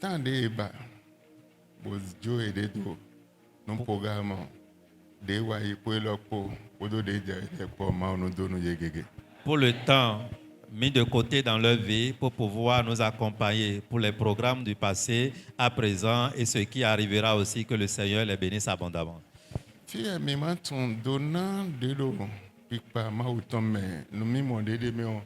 temps de ba bojo et de do non programme de wa ipo lopo odo de je po ma onu do nu yegege. Pour le temps mis de côté dans leur vie pour pouvoir nous accompagner pour les programmes du passé, à présent et ce qui arrivera aussi, que le Seigneur les bénisse abondamment. Fie mi ma ton donnant de do pipa ma autant mais nous mi mon de me on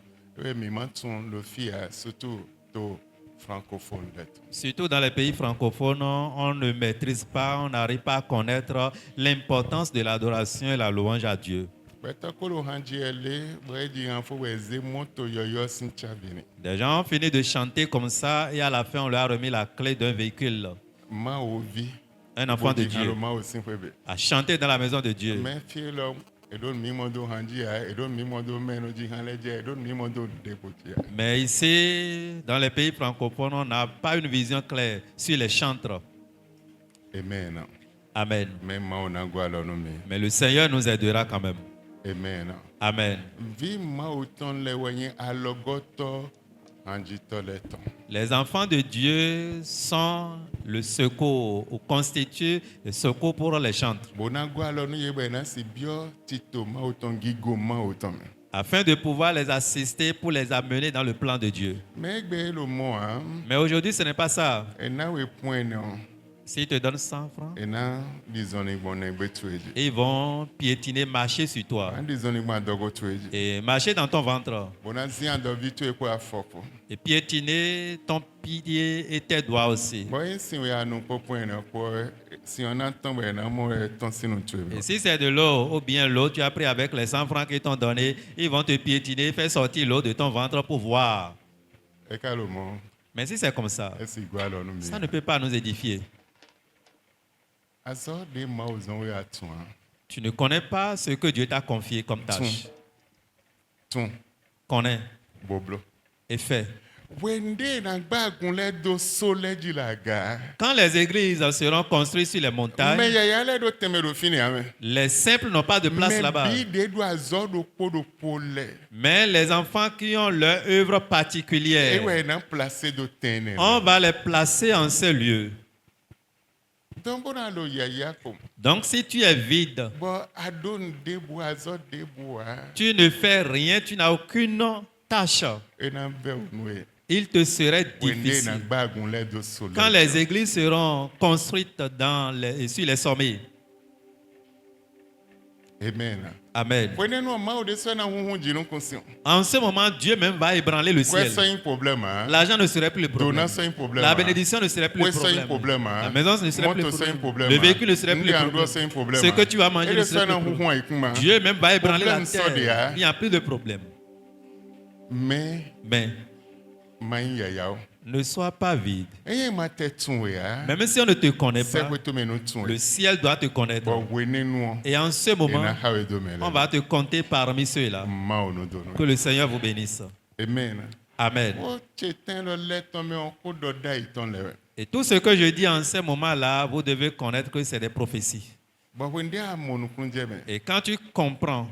mi ma ton le fie surtout to francophone d'être. Surtout dans les pays francophones, on ne maîtrise pas, on n'arrive pas à connaître l'importance de l'adoration et la louange à Dieu. Des gens ont fini de chanter comme ça et à la fin on leur a remis la clé d'un véhicule. Un enfant de Dieu a chanté dans la maison de Dieu. Mais ici, dans les pays francophones, on n'a pas une vision claire sur les chantres. Amen. Amen. Mais le Seigneur nous aidera quand même. Amen. Amen. Les enfants de Dieu sont le secours ou constituent le secours pour les chantres. Afin de pouvoir les assister pour les amener dans le plan de Dieu. Mais aujourd'hui, ce n'est pas ça. S'ils te donnent 100 francs, ils vont piétiner, marcher sur toi et marcher dans ton ventre et piétiner ton pied et tes doigts aussi. Et si c'est de l'eau ou bien l'eau, tu as pris avec les 100 francs qu'ils t'ont donné, ils vont te piétiner, faire sortir l'eau de ton ventre pour voir. Mais si c'est comme ça, ça ne peut pas nous édifier. Tu ne connais pas ce que Dieu t'a confié comme tâche. Connais et fais. Quand les églises seront construites sur les montagnes, les simples n'ont pas de place là-bas. Mais les enfants qui ont leur œuvre particulière, on va les placer en ce lieu. Donc si tu es vide, tu ne fais rien, tu n'as aucune tâche, il te serait difficile. Quand les églises seront construites sur les sommets. Amen. Amen. En ce moment, Dieu même va ébranler le ciel. L'argent ne serait plus le problème. La bénédiction ne serait plus le problème. La maison ne serait plus le problème. Le véhicule ne serait plus le problème. Ce que tu vas manger ne serait plus le problème. Dieu même va ébranler la terre. Il n'y a plus de problème. Mais ne sois pas vide. Même si on ne te connaît pas, le ciel doit te connaître. Et en ce moment, on va te compter parmi ceux-là. Que le Seigneur vous bénisse. Amen. Amen. Et tout ce que je dis en ce moment-là, vous devez connaître que c'est des prophéties. Et quand tu comprends,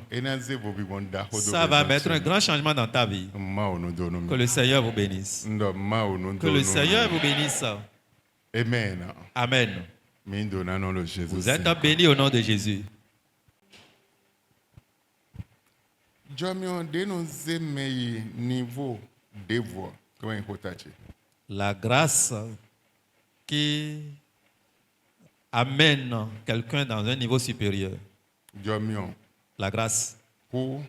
ça va mettre un grand changement dans ta vie. Que le Seigneur vous bénisse. Que le Seigneur vous bénisse. Amen. Amen. Vous êtes bénis au nom de Jésus. La grâce qui amène quelqu'un dans un niveau supérieur. La grâce pour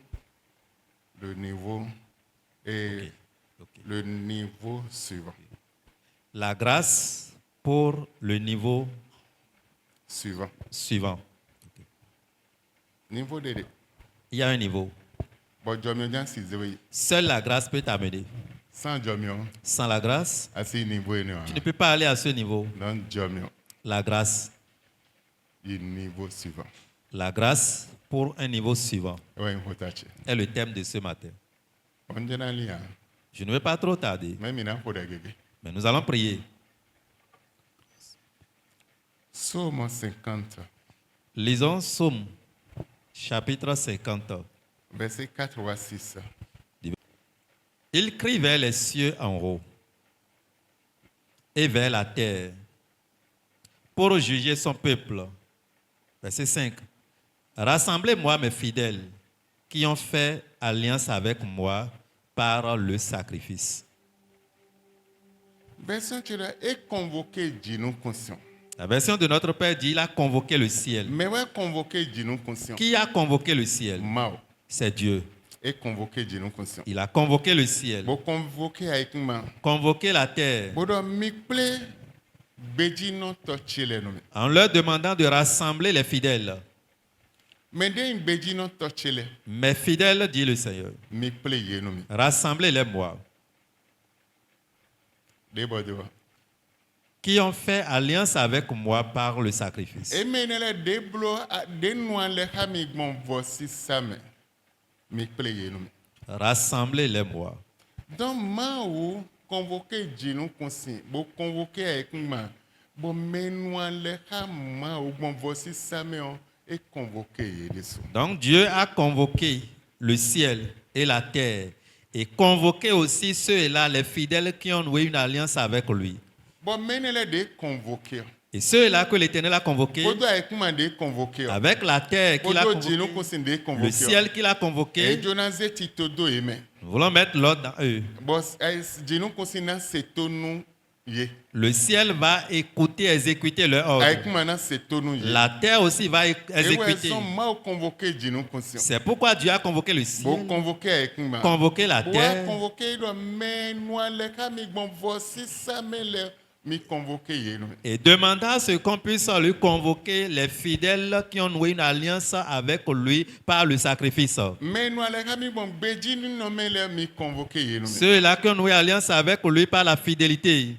le niveau et le niveau suivant. La grâce pour le niveau suivant. Niveau de. Il y a un niveau. Seule la grâce peut t'amener. Sans la grâce, tu ne peux pas aller à ce niveau. La grâce. Niveau suivant. La grâce pour un niveau suivant est le thème de ce matin. Je ne vais pas trop tarder. Mais nous allons prier. Psaume 50. Lisons Psaume chapitre 50. Verset 4 à 6. Il crie vers les cieux en haut. et vers la terre pour juger son peuple. Verset 5. Rassemblez-moi mes fidèles qui ont fait alliance avec moi par le sacrifice. Version qui est convoqué Dieu conscient. La version de notre Père dit il a convoqué le ciel. Mais ouais, convoqué Dieu conscient. Qui a convoqué le ciel? C'est Dieu. Et convoqué Dieu conscient. Il a convoqué le ciel. Convoqué la terre. En leur demandant de rassembler les fidèles. Mes fidèles, dit le Seigneur, rassemblez-les-moi. Qui ont fait alliance avec moi par le sacrifice. Rassemblez-les-moi. Donc, moi, convoquer Dieu conscient, bon convoquer avec moi, bon menouan les hama ou bon voici ça mais et convoquer. Donc Dieu a convoqué le ciel et la terre et convoqué aussi ceux-là, les fidèles qui ont noué une alliance avec lui. Bon menez-les de convoquer. Et ceux-là que l'Éternel a convoqués, avec la terre qu'il a convoquée, le ciel qu'il a convoqué, nous voulons mettre l'ordre dans eux. Le ciel va écouter, exécuter leur ordre. La terre aussi va exécuter. C'est pourquoi Dieu a convoqué le ciel, convoqué la terre. Et demandant à ce qu'on puisse lui convoquer les fidèles qui ont noué une alliance avec lui par le sacrifice. Ceux-là qui ont noué une alliance avec lui par la fidélité.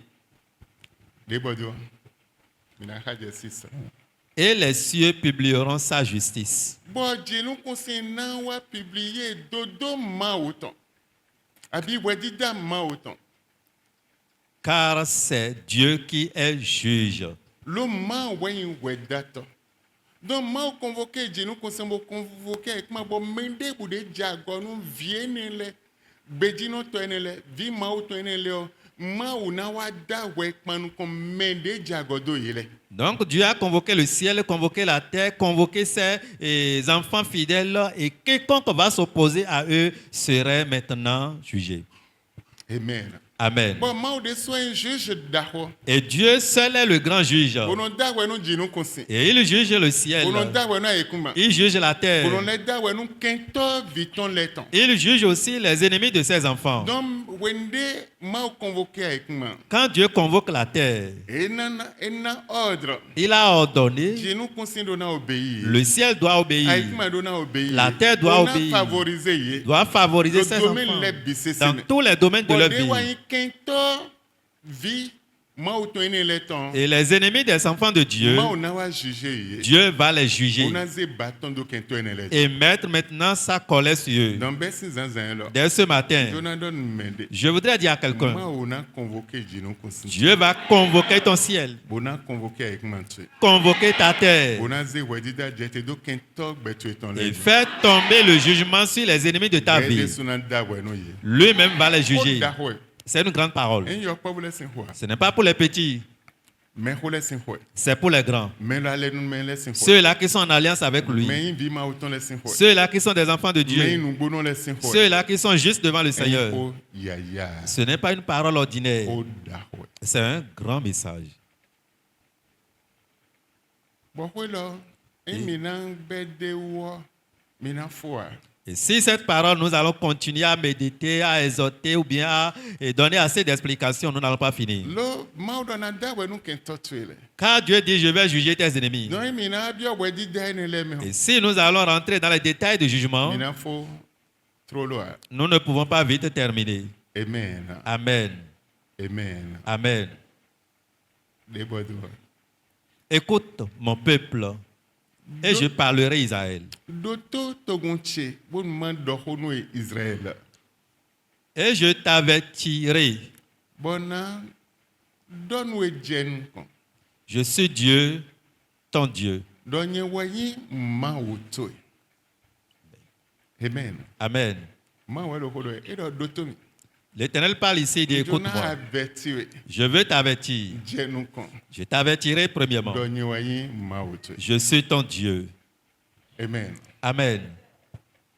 Et les cieux publieront sa justice. Car c'est Dieu qui est juge. Donc, moi, convoqué Dieu, nous convoqué avec ma bonne mende pour des diagons, nous viennent les bédino toenele, vi mao toenele, ma unawa da wekman comme mende diagodo yele. Donc Dieu a convoqué le ciel, convoqué la terre, convoqué ses enfants fidèles et quiconque va s'opposer à eux serait maintenant jugé. Amen. Amen. Et Dieu seul est le grand juge. Et il juge le ciel. Il juge la terre. Il juge aussi les ennemis de ses enfants. Quand Dieu convoque la terre, il a ordonné. Le ciel doit obéir. La terre doit obéir. Doit favoriser ses enfants dans tous les domaines de leur vie. Et les ennemis des enfants de Dieu, Dieu va les juger et mettre maintenant sa colère sur eux. Dès ce matin, je voudrais dire à quelqu'un, Dieu va convoquer ton ciel, convoquer ta terre et faire tomber le jugement sur les ennemis de ta vie. Lui-même va les juger. C'est une grande parole. Ce n'est pas pour les petits. C'est pour les grands. Ceux-là qui sont en alliance avec lui. Ceux-là qui sont des enfants de Dieu. Ceux-là qui sont juste devant le Seigneur. Ce n'est pas une parole ordinaire. C'est un grand message. Et si cette parole, nous allons continuer à méditer, à exhorter ou bien à donner assez d'explications, nous n'allons pas finir. Car Dieu dit, je vais juger tes ennemis. Et si nous allons rentrer dans les détails du jugement, nous ne pouvons pas vite terminer. Amen. Amen. Amen. Amen. Écoute, mon peuple, et je parlerai Israël. Et je t'avertirai. Je suis Dieu, ton Dieu. Amen. Amen. L'Éternel parle ici et dit, écoute-moi. Je veux t'avertir. Je t'avertirai premièrement. Je suis ton Dieu. Amen. Amen.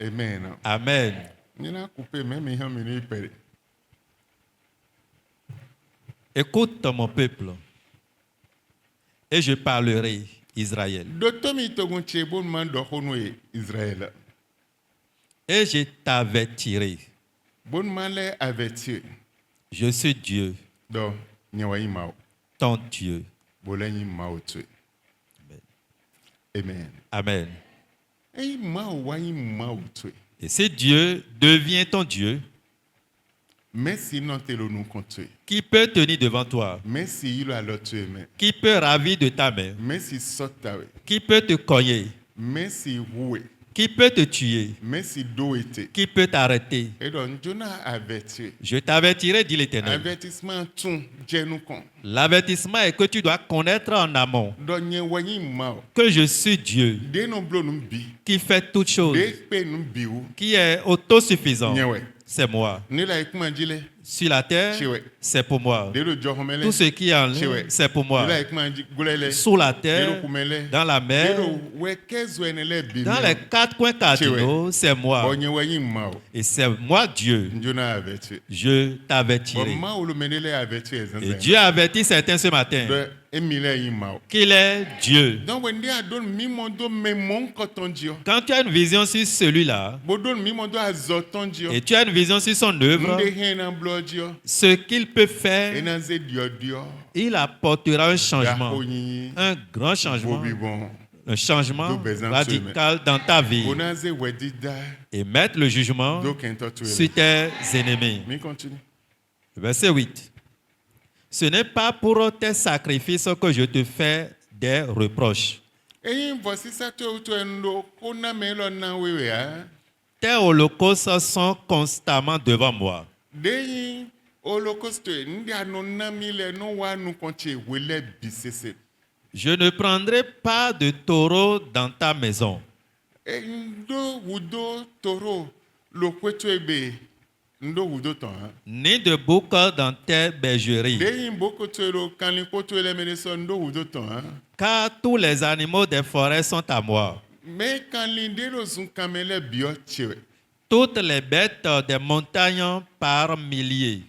Amen. Amen. Écoute mon peuple et je parlerai Israël. Et je t'avertirai. Je suis Dieu. Ton Dieu. Amen. Amen. Et si Dieu devient ton Dieu, qui peut tenir devant toi? Qui peut ravir de ta main? Qui peut te cogner? Qui peut te tuer? Qui peut t'arrêter? Je t'avertirai, dit l'Éternel. L'avertissement est que tu dois connaître en amont que je suis Dieu qui fait toutes choses, qui est autosuffisant. C'est moi. Sur la terre, c'est pour moi. Tout ce qui est en l'air, c'est pour moi. Sous la terre, dans la mer, dans les quatre coins cardinaux, c'est moi. Et c'est moi Dieu. Je t'avertirai. Et Dieu a averti certains ce matin qu'il est Dieu. Quand tu as une vision sur celui-là, et tu as une vision sur son œuvre, ce qu'il peut faire, il apportera un changement, un grand changement, un changement radical dans ta vie et mettre le jugement sur tes ennemis. Verset 8. Ce n'est pas pour tes sacrifices que je te fais des reproches. Tes holocaustes sont constamment devant moi. Je ne prendrai pas de taureau dans ta maison. Ni de bouc dans tes bergeries. Car tous les animaux des forêts sont à moi. Toutes les bêtes des montagnes par milliers.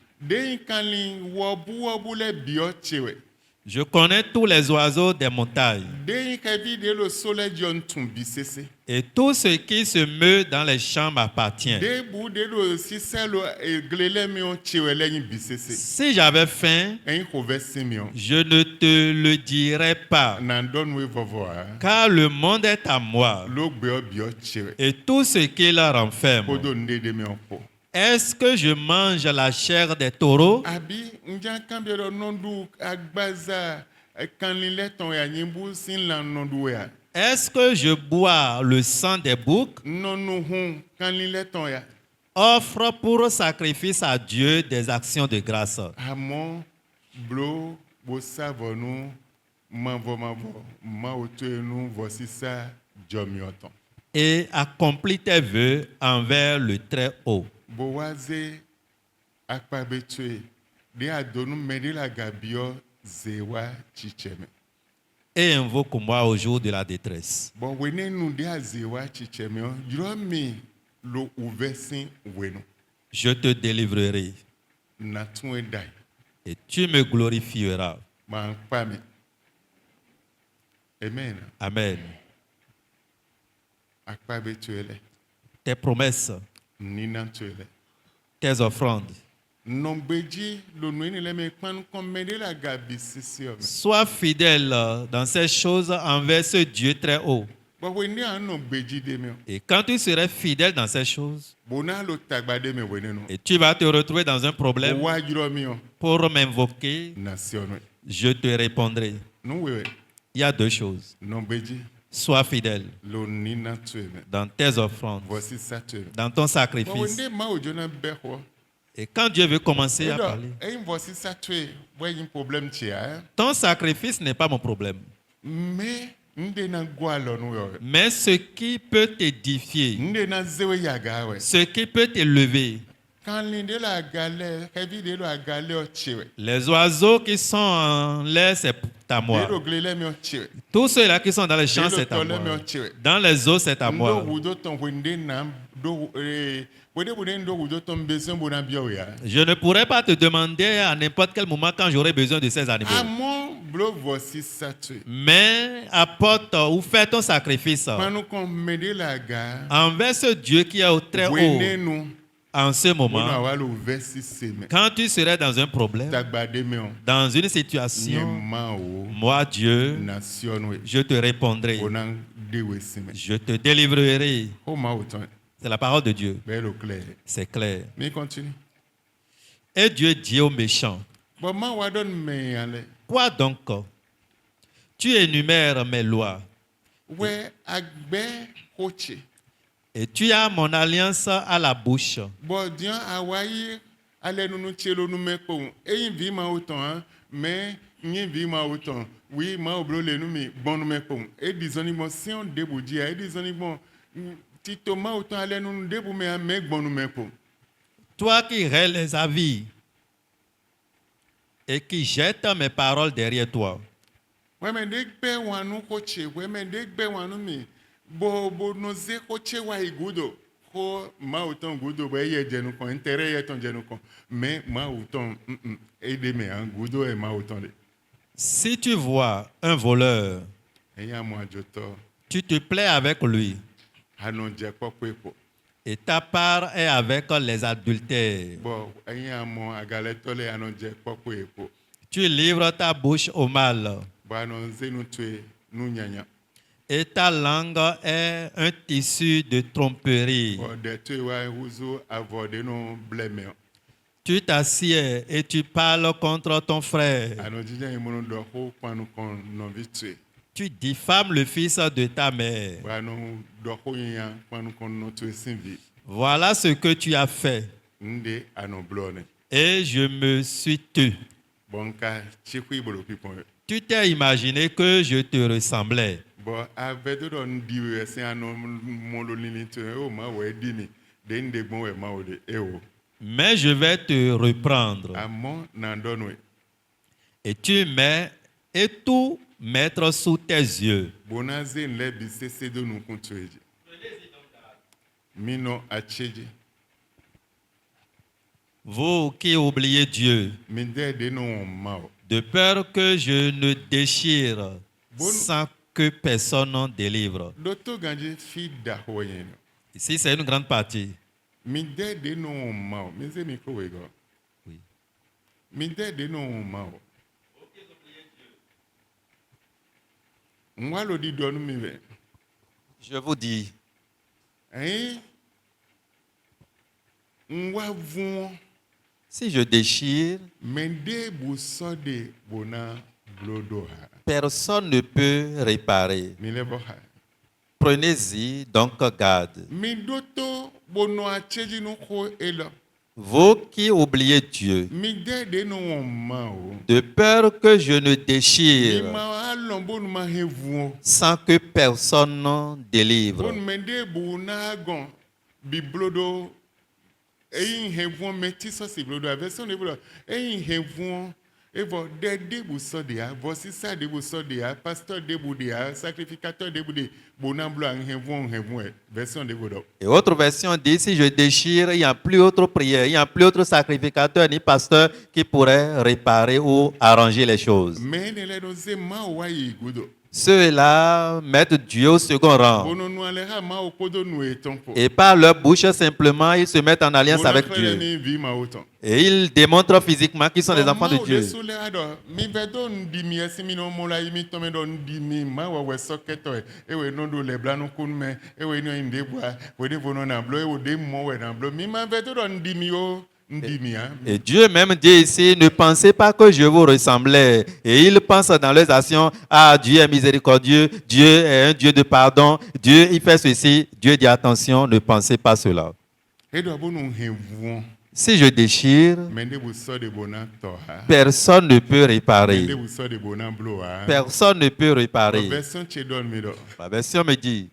Je connais tous les oiseaux des montagnes. Et tout ce qui se meut dans les champs m'appartient. Si j'avais faim, je ne te le dirais pas. Car le monde est à moi. Et tout ce qui le renferme. Est-ce que je mange la chair des taureaux? Est-ce que je bois le sang des boucs? Offre pour sacrifice à Dieu des actions de grâce. Et accomplis tes vœux envers le Très-Haut. Et invoque-moi au jour de la détresse. Je te délivrerai. Et tu me glorifieras. Amen. Amen. Tes promesses, tes offrandes. Sois fidèle dans ces choses envers ce Dieu très haut. Et quand tu serais fidèle dans ces choses, et tu vas te retrouver dans un problème pour m'invoquer, je te répondrai. Il y a deux choses. Sois fidèle dans tes offrandes, dans ton sacrifice. Et quand Dieu veut commencer à parler, ton sacrifice n'est pas mon problème. Mais ce qui peut t'édifier, ce qui peut t'élever, Les oiseaux qui sont en l'air, c'est à moi. Tous ceux-là qui sont dans les champs, c'est à moi. Dans les eaux, c'est à moi. Je ne pourrais pas te demander à n'importe quel moment quand j'aurai besoin de ces animaux. Mais apporte ou fais ton sacrifice envers ce Dieu qui est au très haut. En ce moment, quand tu serais dans un problème, dans une situation, moi, Dieu, je te répondrai. Je te délivrerai. C'est la parole de Dieu. C'est clair. Et Dieu dit aux méchants, quoi donc? Tu énumères mes lois. Et tu as mon alliance à la bouche. Toi qui rêves les avis et qui jettes mes paroles derrière toi. Si tu vois un voleur, tu te plais avec lui. Et ta part est avec les adultères. Tu livres ta bouche au mal. Et ta langue est un tissu de tromperie. Tu t'assieds et tu parles contre ton frère. Tu diffames le fils de ta mère. Voilà ce que tu as fait. Et je me suis tu. Tu t'es imaginé que je te ressemblais. Mais je vais te reprendre. Et tu mets et tout mettre sous tes yeux. Vous qui oubliez Dieu, de peur que je ne déchire sans que personne n'en délivre. Ici, c'est une grande partie. Oui. Je vous dis, si je déchire, personne ne peut réparer. Prenez-y donc garde. Vous qui oubliez Dieu, de peur que je ne déchire sans que personne n'en délivre. Et autre version dit, si je déchire, il n'y a plus autre prière, il n'y a plus autre sacrificateur ni pasteur qui pourrait réparer ou arranger les choses. Ceux-là mettent Dieu au second rang. Et par leur bouche, simplement, ils se mettent en alliance avec Dieu. Et ils démontrent physiquement qu'ils sont des enfants de Dieu. Et Dieu même dit ici, ne pensez pas que je vous ressemblais. Et ils pensent dans leurs actions, ah, Dieu est miséricordieux, Dieu est un Dieu de pardon, Dieu il fait ceci. Dieu dit attention, ne pensez pas cela. Si je déchire, personne ne peut réparer. Personne ne peut réparer. La version me dit,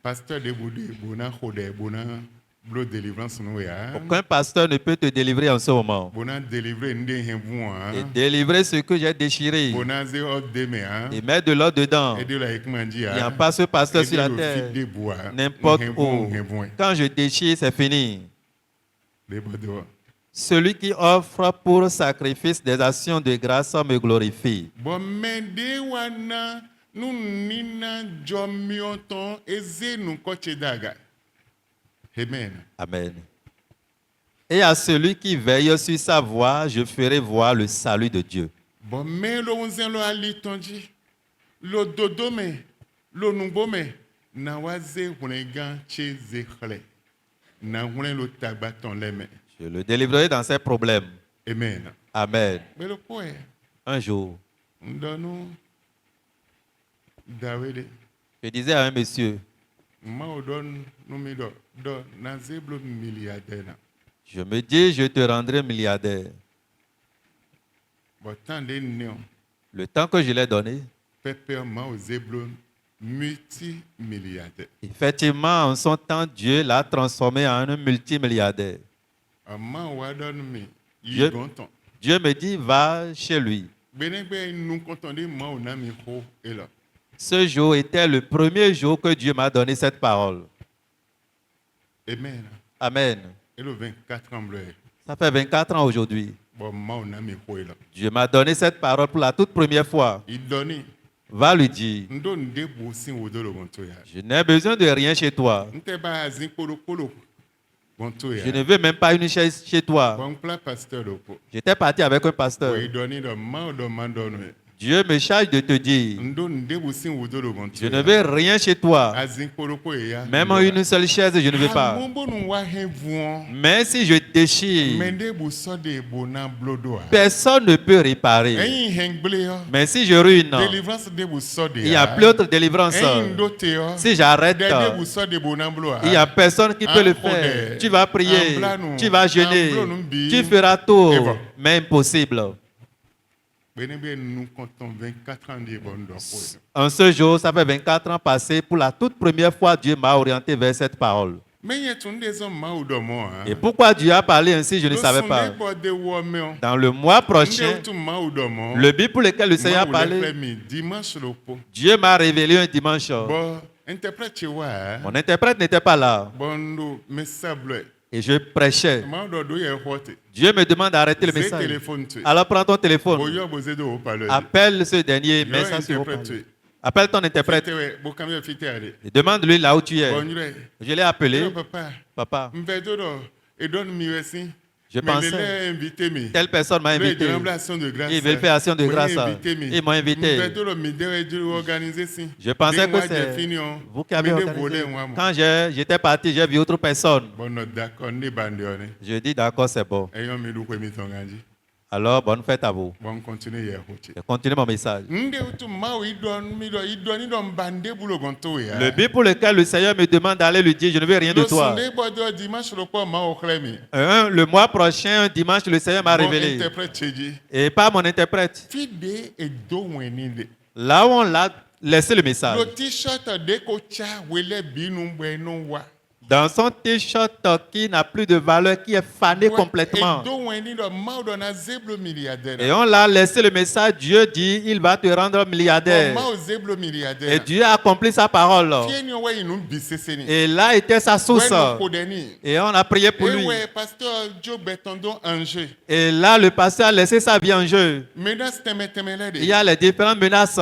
Aucun pasteur ne peut te délivrer en ce moment. Et délivrer ce que j'ai déchiré. Et mettre de l'ordre dedans. Il n'y a pas ce pasteur sur la terre. N'importe où. Quand je déchire, c'est fini. Celui qui offre pour sacrifice des actions de grâce me glorifie. Amen. Amen. Et à celui qui veille sur sa voie, je ferai voir le salut de Dieu. Je le délivrerai dans ses problèmes. Amen. Amen. Un jour, je disais à un monsieur, je me dis, je te rendrai milliardaire. Le temps que je l'ai donné, effectivement, en son temps, Dieu l'a transformé en un multimilliardaire. Dieu me dit, va chez lui. Ce jour était le premier jour que Dieu m'a donné cette parole. Amen. Amen. Ça fait 24 ans aujourd'hui. Dieu m'a donné cette parole pour la toute première fois. Va lui dire, je n'ai besoin de rien chez toi. Je ne veux même pas une chaise chez toi. J'étais parti avec un pasteur. Dieu me charge de te dire, je ne veux rien chez toi. Même une seule chaise, je ne veux pas. Mais si je déchire, personne ne peut réparer. Mais si je ruine, il n'y a plus d'autre délivrance. Si j'arrête, il n'y a personne qui peut le faire. Tu vas prier, tu vas jeûner, tu feras tout, mais impossible. En ce jour, ça fait 24 ans passés. Pour la toute première fois, Dieu m'a orienté vers cette parole. Et pourquoi Dieu a parlé ainsi, je ne savais pas. Dans le mois prochain, le but pour lequel le Seigneur a parlé, Dieu m'a révélé un dimanche. Mon interprète n'était pas là. Et je prêchais. Dieu me demande d'arrêter le message. Alors prends ton téléphone. Appelle ce dernier message. Appelle ton interprète. Et demande-lui là où tu es. Je l'ai appelé. Papa. Je pensais, telle personne m'a invité. Il veut faire action de grâce. Ils m'ont invité. Je pensais que c'est vous qui avez organisé. Quand j'étais parti, j'ai vu autre personne. Je dis d'accord, c'est bon. Alors, bonne fête à vous. Je continue mon message. Le but pour lequel le Seigneur me demande d'aller lui dire, je ne veux rien de toi. Le mois prochain, dimanche, le Seigneur m'a révélé. Et pas mon interprète. Là où on l'a laissé le message. Dans son t-shirt qui n'a plus de valeur, qui est fané complètement. Et on l'a laissé le message, Dieu dit, il va te rendre milliardaire. Et Dieu a accompli sa parole. Et là était sa source. Et on a prié pour lui. Et là, le pasteur a laissé sa vie en jeu. Il y a les différentes menaces.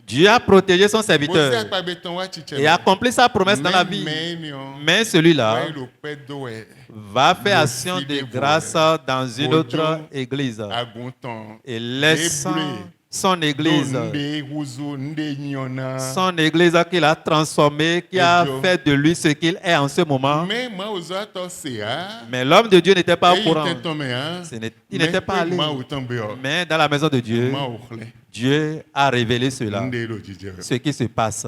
Dieu a protégé son serviteur. Et a accompli sa promesse dans la vie. Mais celui-là va faire action de grâce dans une autre église. Et laissant son église qu'il a transformée, qui a fait de lui ce qu'il est en ce moment. Mais l'homme de Dieu n'était pas au courant. Il n'était pas allé. Mais dans la maison de Dieu, Dieu a révélé cela, ce qui se passe.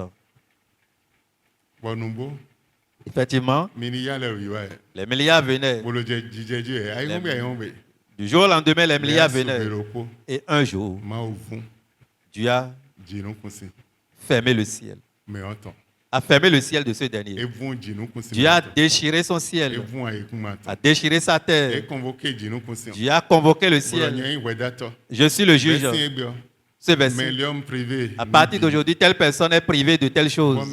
Effectivement, les milliards venaient. Du jour au lendemain, les milliards venaient. Et un jour, Dieu a fermé le ciel. a fermé le ciel de ce dernier. Dieu a déchiré son ciel, a déchiré sa terre. Dieu a convoqué le ciel. Je suis le juge. Ce verset. À partir d'aujourd'hui, telle personne est privée de telle chose.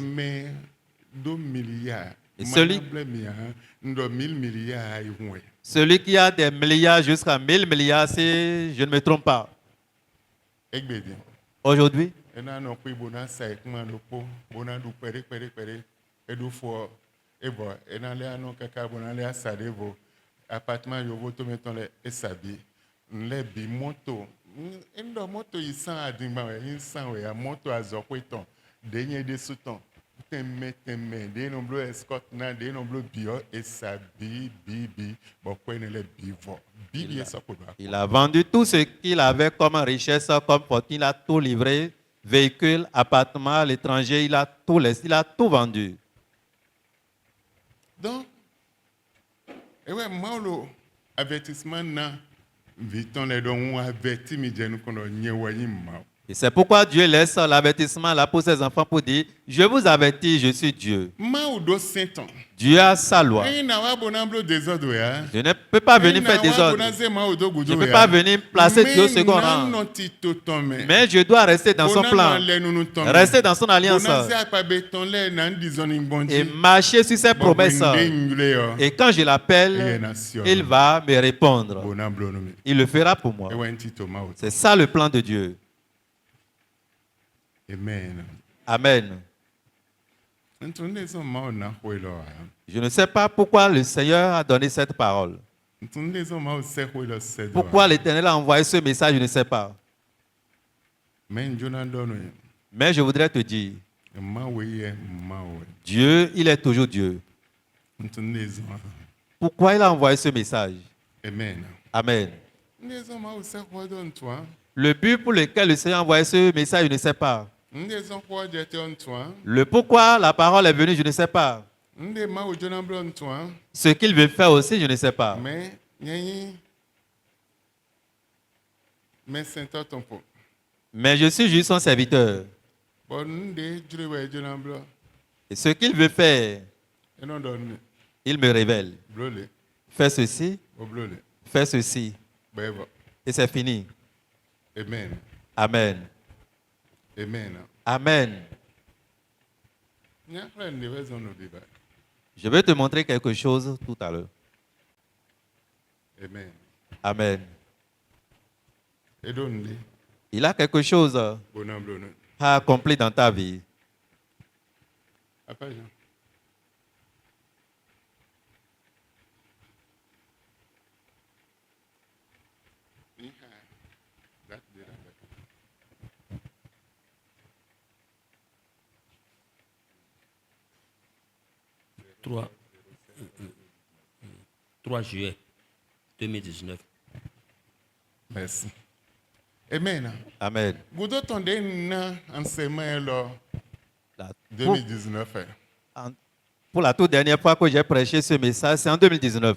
Et celui qui a des milliards jusqu'à 1000 milliards, si je ne me trompe pas. Aujourd'hui, il a vendu tout ce qu'il avait comme richesse, comme fortune, il a tout livré, véhicule, appartement à l'étranger, il a tout laissé, il a tout vendu. Donc, avertissement et c'est pourquoi Dieu laisse l'avertissement là pour ses enfants pour dire, je vous avertis, je suis Dieu. Dieu a sa loi. Je ne peux pas venir faire désordre. Je ne peux pas venir placer Dieu au second rang. Mais je dois rester dans son plan, rester dans son alliance et marcher sur ses promesses. Et quand je l'appelle, il va me répondre. Il le fera pour moi. C'est ça le plan de Dieu. Amen. Amen. Je ne sais pas pourquoi le Seigneur a donné cette parole. Pourquoi l'Éternel a envoyé ce message, je ne sais pas. Mais je voudrais te dire, Dieu, il est toujours Dieu. Pourquoi il a envoyé ce message? Amen. Amen. Le but pour lequel le Seigneur a envoyé ce message, je ne sais pas. Le pourquoi la parole est venue, je ne sais pas. Ce qu'il veut faire aussi, je ne sais pas. Mais je suis juste son serviteur. Et ce qu'il veut faire, il me révèle. Fais ceci, fais ceci. Et c'est fini. Amen. Amen. Amen. Amen. Je vais te montrer quelque chose tout à l'heure. Amen. Amen. Il a quelque chose à accomplir dans ta vie. « 3 juillet 2019. Merci. Amen. Amen. Vous attendez un enseignement 2019. Pour la toute dernière fois que j'ai prêché ce message, c'est en 2019.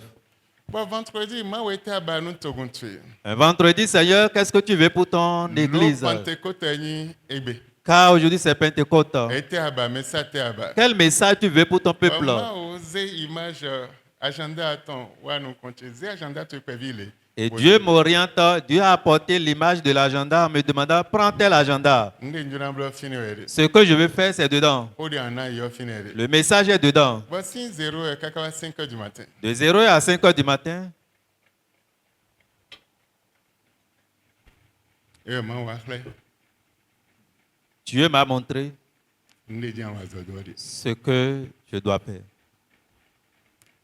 Un vendredi, Seigneur, qu'est-ce que tu veux pour ton église? Car aujourd'hui c'est Pentecôte. Quel message tu veux pour ton peuple? Et Dieu m'oriente, Dieu a apporté l'image de l'agenda en me demandant, prends tel agenda. Ce que je veux faire, c'est dedans. Le message est dedans. De 0 à 5 heures du matin. Dieu m'a montré ce que je dois faire.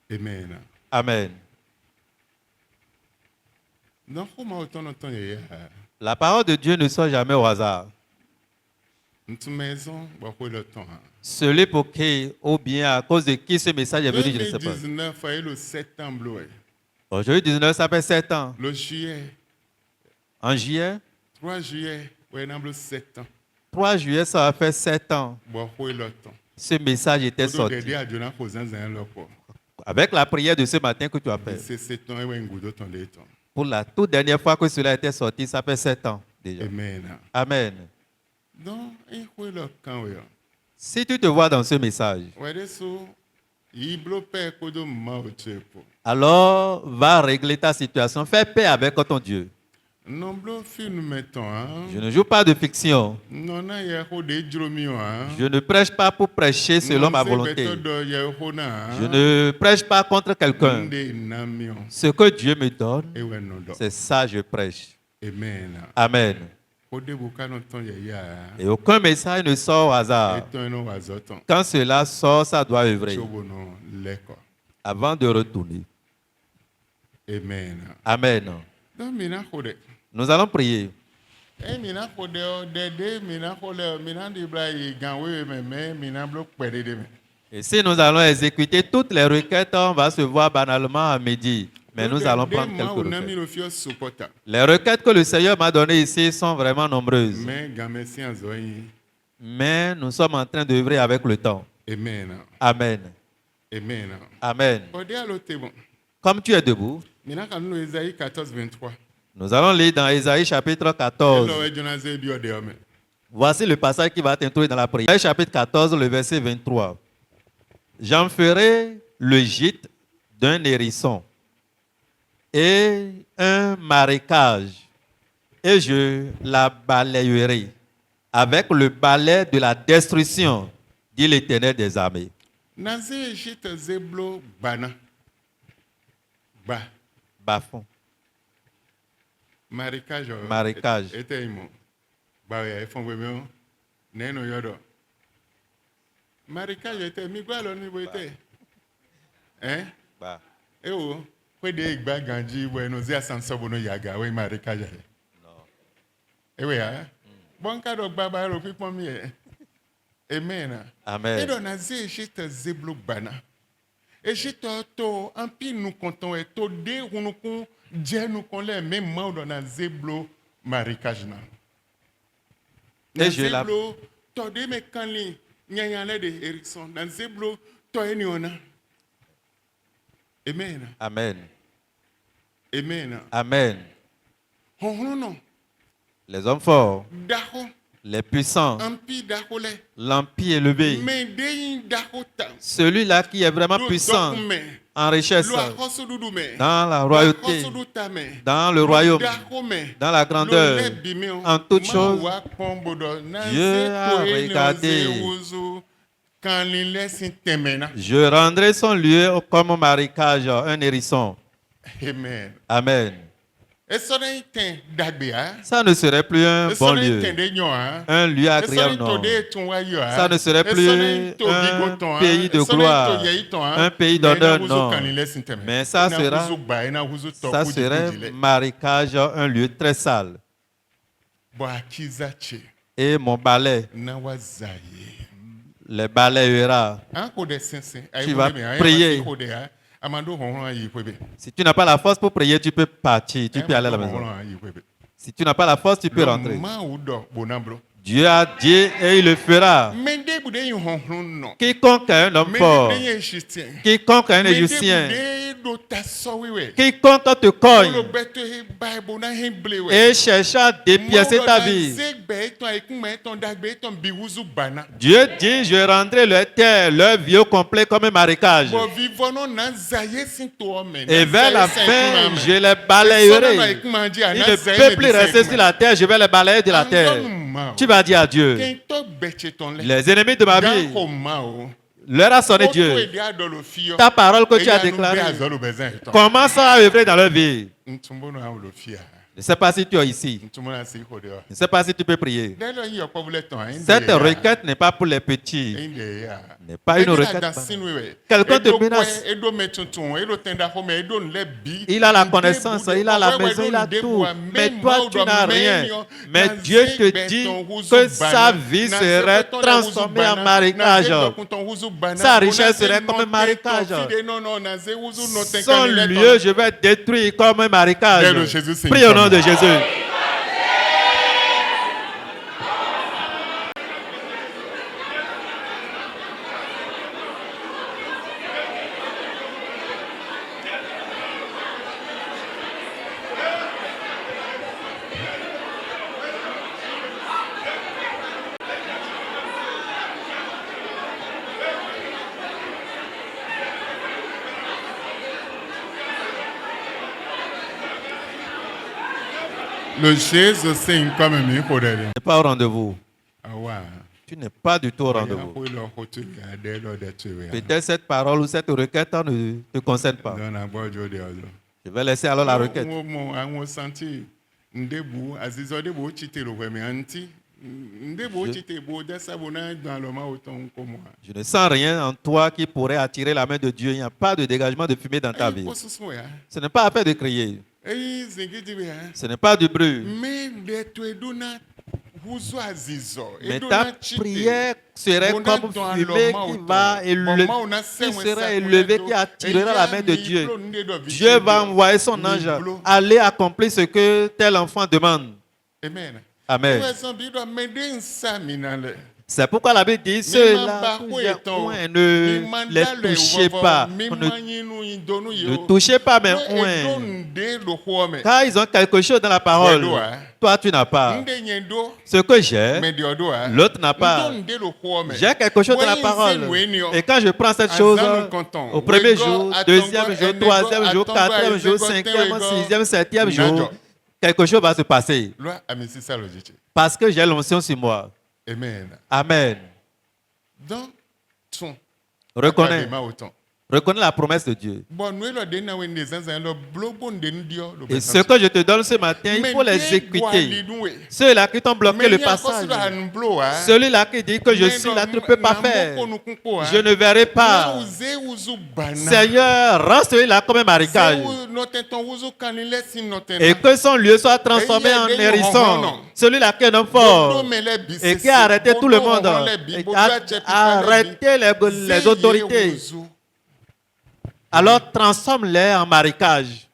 Amen. Amen. La parole de Dieu ne sort jamais au hasard. Celui pour qui, ou bien à cause de qui ce message est venu, je ne sais pas. Aujourd'hui, 19, ça fait 7 ans. En juillet 3 juillet, 7 ans. 3 juillet, ça a fait 7 ans. Ce message était sorti. Avec la prière de ce matin que tu as fait. Pour la toute dernière fois que cela était sorti, ça fait 7 ans déjà. Amen. Amen. Si tu te vois dans ce message, alors va régler ta situation. Fais paix avec ton Dieu. Je ne joue pas de fiction. Je ne prêche pas pour prêcher selon ma volonté. Je ne prêche pas contre quelqu'un. Ce que Dieu me donne, c'est ça que je prêche. Amen. Et aucun message ne sort au hasard. Quand cela sort, ça doit œuvrer. Avant de retourner. Amen. Nous allons prier. Et si nous allons exécuter toutes les requêtes, on va se voir banalement à midi. Mais nous allons prendre quelques requêtes. Les requêtes que le Seigneur m'a données ici sont vraiment nombreuses. Mais nous sommes en train d'œuvrer avec le temps. Amen. Amen. Amen. Comme tu es debout, nous allons lire dans Ésaïe chapitre 14. Voici le passage qui va t'introduire dans la prière. Ésaïe chapitre 14, le verset 23. J'en ferai le gîte d'un hérisson et un marécage, et je la balayerai avec le balai de la destruction, dit l'Éternel des armées. Bafon. Marécage. Marécage était migwalo ni boite. Hein? Ba. Eh oh, quoi de igba ganji bueno zia sansobo no yaga we marécage. Non. Eh oui hein. Bon cadeau baba ro pipon mi. Amen. Amen. Et donc naze jete zeblo bana. Et jete to ampi nous comptons et to de nous kon Dieu nous kon les même main dans na zeblo marécage na. Na zeblo to de me kanli nyanyale de Erickson na zeblo to eniona. Amen. Amen. Amen. Amen. Non. Les hommes forts, les puissants, l'empire élevé, celui-là qui est vraiment puissant en richesse, dans la royauté, dans le royaume, dans la grandeur, en toutes choses, Dieu a regardé. Je rendrai son lieu comme un marécage, un hérisson. Amen. Amen. Ça ne serait plus un bon lieu, un lieu agréable, non. Ça ne serait plus un pays de gloire, un pays d'honneur, non. Mais ça serait marécage, un lieu très sale. Et mon balai les balayera. Tu vas prier. Si tu n'as pas la force pour prier, tu peux partir, tu peux aller à la maison. Si tu n'as pas la force, tu peux rentrer. Dieu a dit et il le fera. Quiconque est un homme fort, quiconque est un Égyptien, quiconque te cogne et cherche à dépiécer ta vie, Dieu dit, je rendrai leur terre, leur vie au complet comme un marécage. Et vers la fin, je les balayerai. Il ne peut plus rester sur la terre, je vais les balayer de la terre. Tu vas dire à Dieu, les ennemis de ma vie, leur a sonné Dieu. Ta parole que tu as déclarée commence à œuvrer dans leur vie. Je ne sais pas si tu es ici. Je ne sais pas si tu peux prier. Cette requête n'est pas pour les petits. N'est pas une requête. Quelqu'un te menace. Il a la connaissance, il a la maison, il a tout. Mais toi, tu n'as rien. Mais Dieu te dit que sa vie serait transformée en marécage. Sa richesse serait comme un marécage. Son lieu, je vais détruire comme un marécage. Prie au nom de Jésus. Le Jésus c'est comme un Tu n'es pas au rendez-vous. Ah ouais. Tu n'es pas du tout au rendez-vous. Peut-être cette parole ou cette requête ne te concerne pas. Je vais laisser alors la requête. Je ne sens rien en toi qui pourrait attirer la main de Dieu. Il n'y a pas de dégagement de fumée dans ta vie. Ce n'est pas à faire de crier. Ce n'est pas du bruit. Mais ta prière serait comme fumée qui va élever, qui sera élevée, qui attirera la main de Dieu. Dieu va envoyer son ange aller accomplir ce que tel enfant demande. Amen. Amen. C'est pourquoi la Bible dit ceux-là ne les touchez pas. Ne touchez pas, mais car ils ont quelque chose dans la parole. Toi, tu n'as pas. Ce que j'ai, l'autre n'a pas. J'ai quelque chose dans la parole. Et quand je prends cette chose, au premier jour, deuxième jour, troisième jour, quatrième jour, cinquième, sixième, septième jour, quelque chose va se passer. Parce que j'ai l'onction sur moi. Amen. Amen. Reconnais la promesse de Dieu. Et ce que je te donne ce matin, il faut les écouter. Ceux-là qui t'ont bloqué le passage. Celui-là qui dit que je suis là, tu ne peux pas faire. Je ne verrai pas. Seigneur, rends celui-là comme un marécage. Et que son lieu soit transformé en hérisson. Celui-là qui est un homme fort. Et qui a arrêté tout le monde. Et a arrêté les autorités. Alors transforme-les en marécage.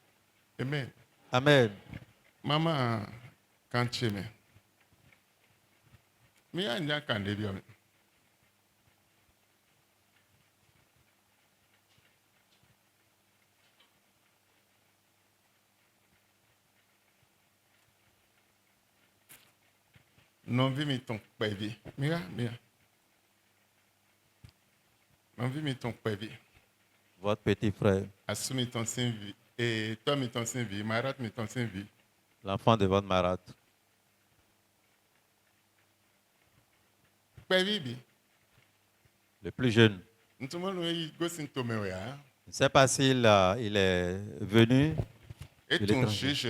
Amen. Amen. Maman, quand tu m'aimes, mais il y a un début. Non, vi mi ton baby. Mira. Non, vi mi ton baby. Votre petit frère. Assumi ton vie. Et toi, mi ton vie. Marat, mi ton vie. L'enfant de votre Marat. Baby. Le plus jeune. Je ne sais pas s'il il est venu. Et ton juge.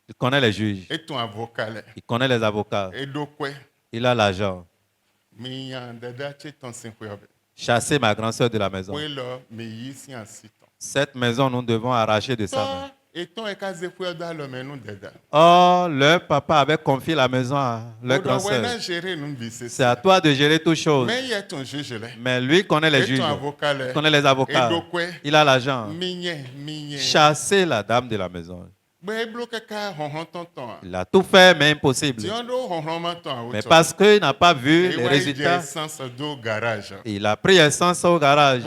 Il connaît les juges. Et ton avocat. Il connaît les avocats. Et donc quoi? Il a l'argent. Chasser ma grand-sœur de la maison. Cette maison, nous devons arracher de sa main. Oh, leur papa avait confié la maison à leur grand-sœur. C'est à toi de gérer toutes choses. Mais lui connaît les juges. Il connaît les avocats. Il a l'argent. Chasser la dame de la maison. Il a tout fait, mais impossible. Mais parce qu'il n'a pas vu les résultats, il a pris essence au garage.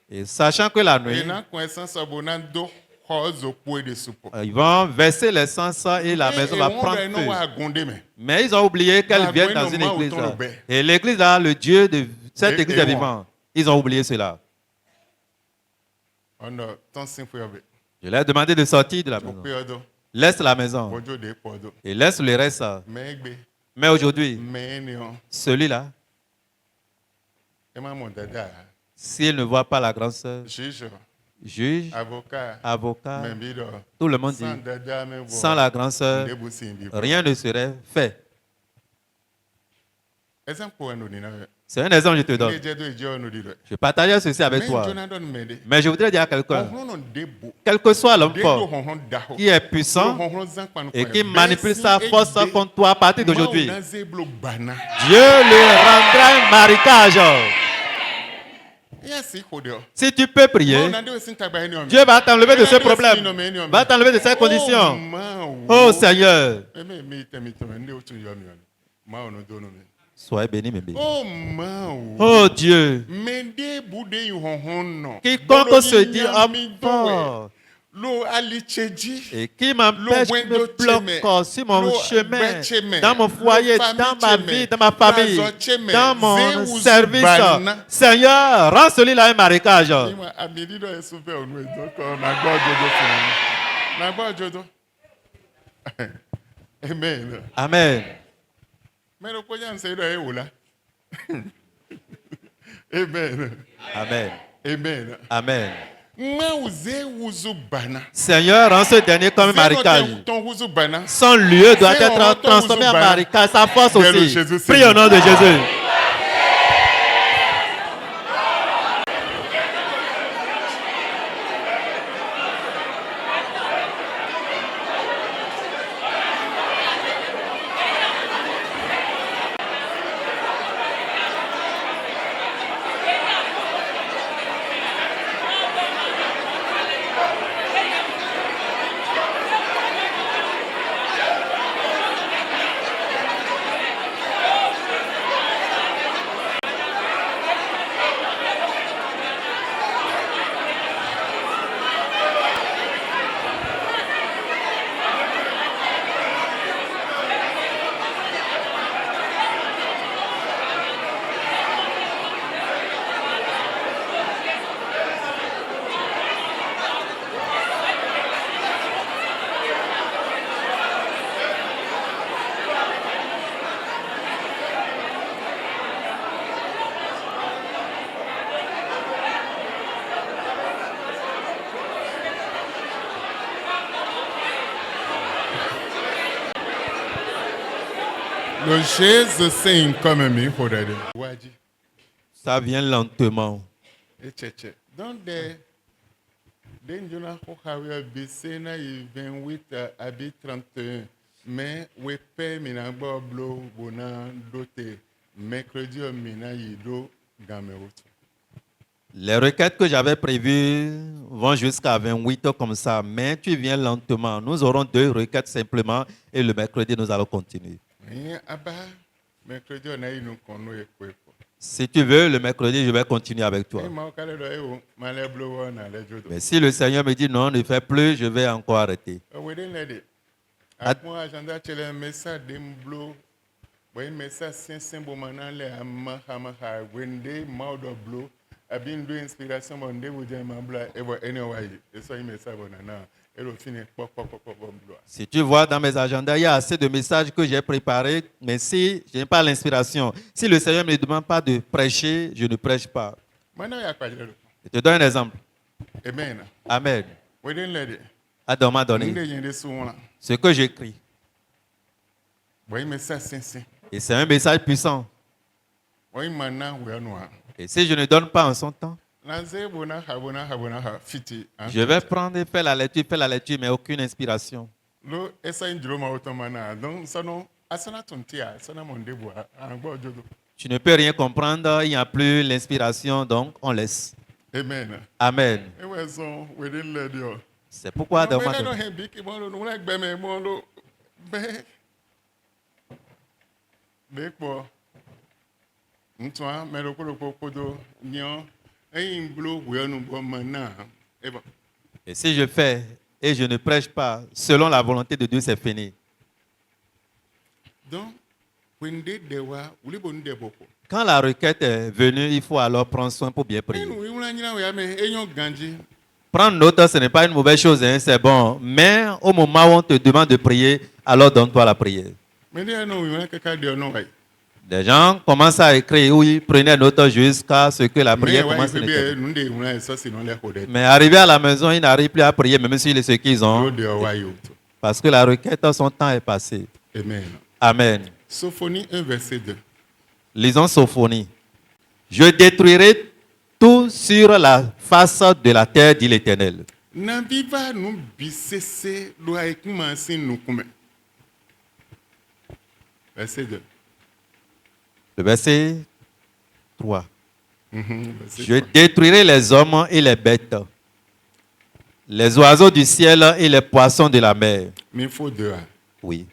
Et sachant que la nuit, ils vont verser l'essence et la maison va prendre feu. Mais ils ont oublié qu'elle vient dans une église. Et l'église a le Dieu de cette église est vivant. Ils ont oublié cela. Je leur ai demandé de sortir de la maison. Laisse la maison. Et laisse le reste. Mais aujourd'hui, celui-là, s'il ne voit pas la grande sœur, juge, avocat, tout le monde dit, sans la grande sœur, rien ne serait fait. C'est un exemple que je te donne. Je partageais ceci avec toi. Mais je voudrais dire à quelqu'un, quel que soit l'homme fort qui est puissant et qui manipule sa force contre toi à partir d'aujourd'hui, Dieu lui rendra un marécage. Si tu peux prier, Dieu va t'enlever de ce problème, va t'enlever de ces conditions. Oh Seigneur. Soyez béni, mes bénis. Oh Dieu. Quiconque se dit homme fort et qui m'empêche de me bloquer sur mon chemin, dans mon foyer, dans ma vie, dans ma famille, dans mon service, Seigneur, rends celui-là un marécage. Amen. Amen. Mais le Koyan c'est là. Amen. Amen. Amen. Amen. Seigneur, rends ce dernier comme marécage. Son lieu doit être transformé en marécage, sa force aussi. Prie au nom de Jésus. Le Jésus c'est comme mi pour aider. Ça vient lentement. Donc des gens qui ont baissé na 28 à 31 mais we paie mina boblo bona doté mercredi mina yido gameroto. Les requêtes que j'avais prévues vont jusqu'à 28 comme ça, mais tu viens lentement. Nous aurons 2 requêtes simplement et le mercredi nous allons continuer. Si tu veux, le mercredi, je vais continuer avec toi. Mais si le Seigneur me dit non, ne fais plus, je vais encore arrêter. Si tu vois dans mes agendas, il y a assez de messages que j'ai préparés, mais si je n'ai pas l'inspiration, si le Seigneur ne me demande pas de prêcher, je ne prêche pas. Je te donne un exemple. Amen. Amen. Adam m'a donné ce que j'écris. Et c'est un message puissant. Et si je ne donne pas en son temps, je vais prendre et faire la lecture, mais aucune inspiration. Tu ne peux rien comprendre, il n'y a plus l'inspiration, donc on laisse. Amen. Amen. C'est pourquoi dans ma et si je fais et je ne prêche pas selon la volonté de Dieu, c'est fini. Quand la requête est venue, il faut alors prendre soin pour bien prier. Prendre note, ce n'est pas une mauvaise chose, hein, c'est bon. Mais au moment où on te demande de prier, alors donne-toi la prière. Des gens commencent à écrire, oui, prenez note jusqu'à ce que la prière commence. Mais arrivé à la maison, ils n'arrivent plus à prier, même si c'est ce qu'ils ont. Parce que la requête, son temps est passé. Amen. Amen. Sophonie 1, verset 2. Lisons Sophonie. Je détruirai tout sur la face de la terre, dit l'Éternel. Verset 2. Le verset 3. Je détruirai les hommes et les bêtes, les oiseaux du ciel et les poissons de la mer. Mais il faut deux. Oui.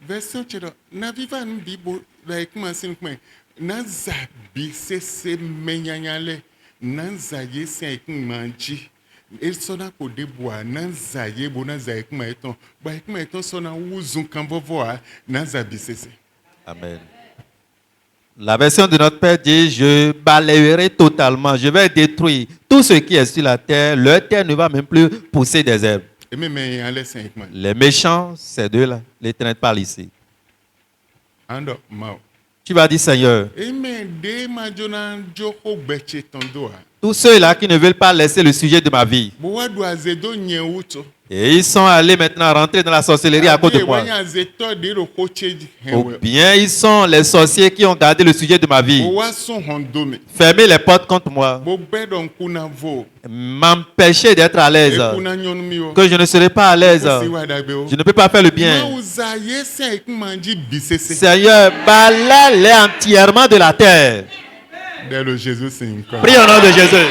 Verset 3. Naviva nous dit Nanza bisese menyanyale nanza yese ekmanji elsona ko deboa nanza yebo nanza ekmaeton ba ekmaeton sona wuzun kambovoa nanza bisese. Amen. La version de notre Père dit, je balayerai totalement, je vais détruire tout ce qui est sur la terre, leur terre ne va même plus pousser des herbes. Les méchants, c'est d'eux-là. L'Éternel parle ici. Tu vas dire, Seigneur, tous ceux-là qui ne veulent pas laisser le sujet de ma vie, et ils sont allés maintenant rentrer dans la sorcellerie à cause de moi. Ou bien ils sont les sorciers qui ont gardé le sujet de ma vie. Fermez les portes contre moi. M'empêcher d'être à l'aise. Que je ne serai pas à l'aise. Je ne peux pas faire le bien. Seigneur, balai-les entièrement de la terre. Prie au nom de Jésus.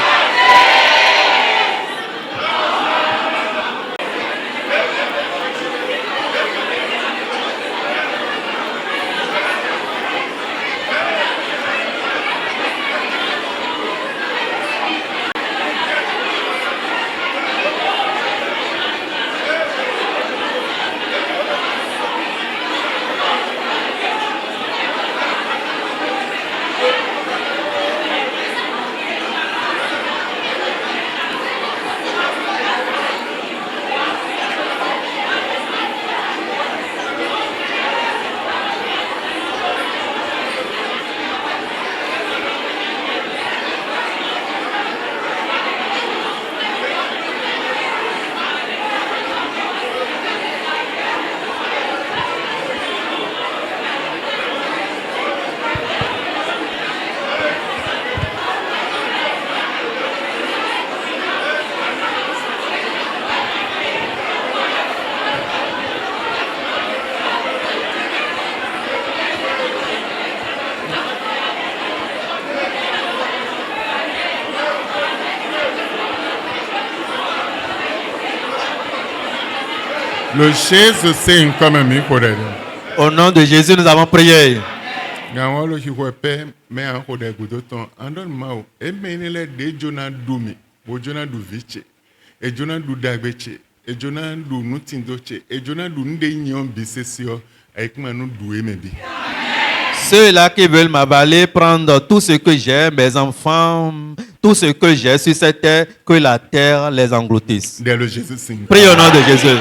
Au nom de Jésus, nous avons prié. Ceux-là qui veulent m'avaler, prendre tout ce que j'ai, mes enfants, tout ce que j'ai sur cette terre, que la terre les engloutisse. Prie au nom de Jésus.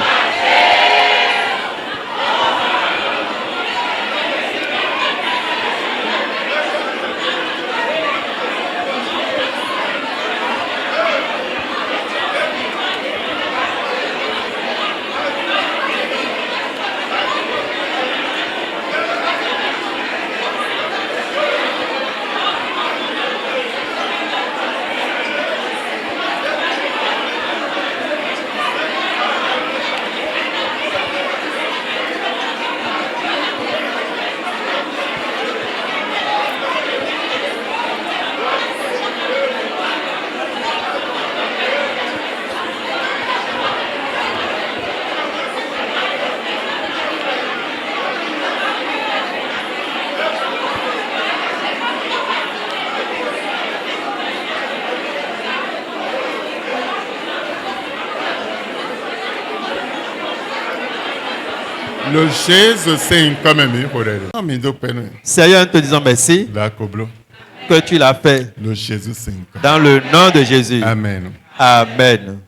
Seigneur, nous te disons merci que tu l'as fait. Dans le nom de Jésus. Amen. Amen.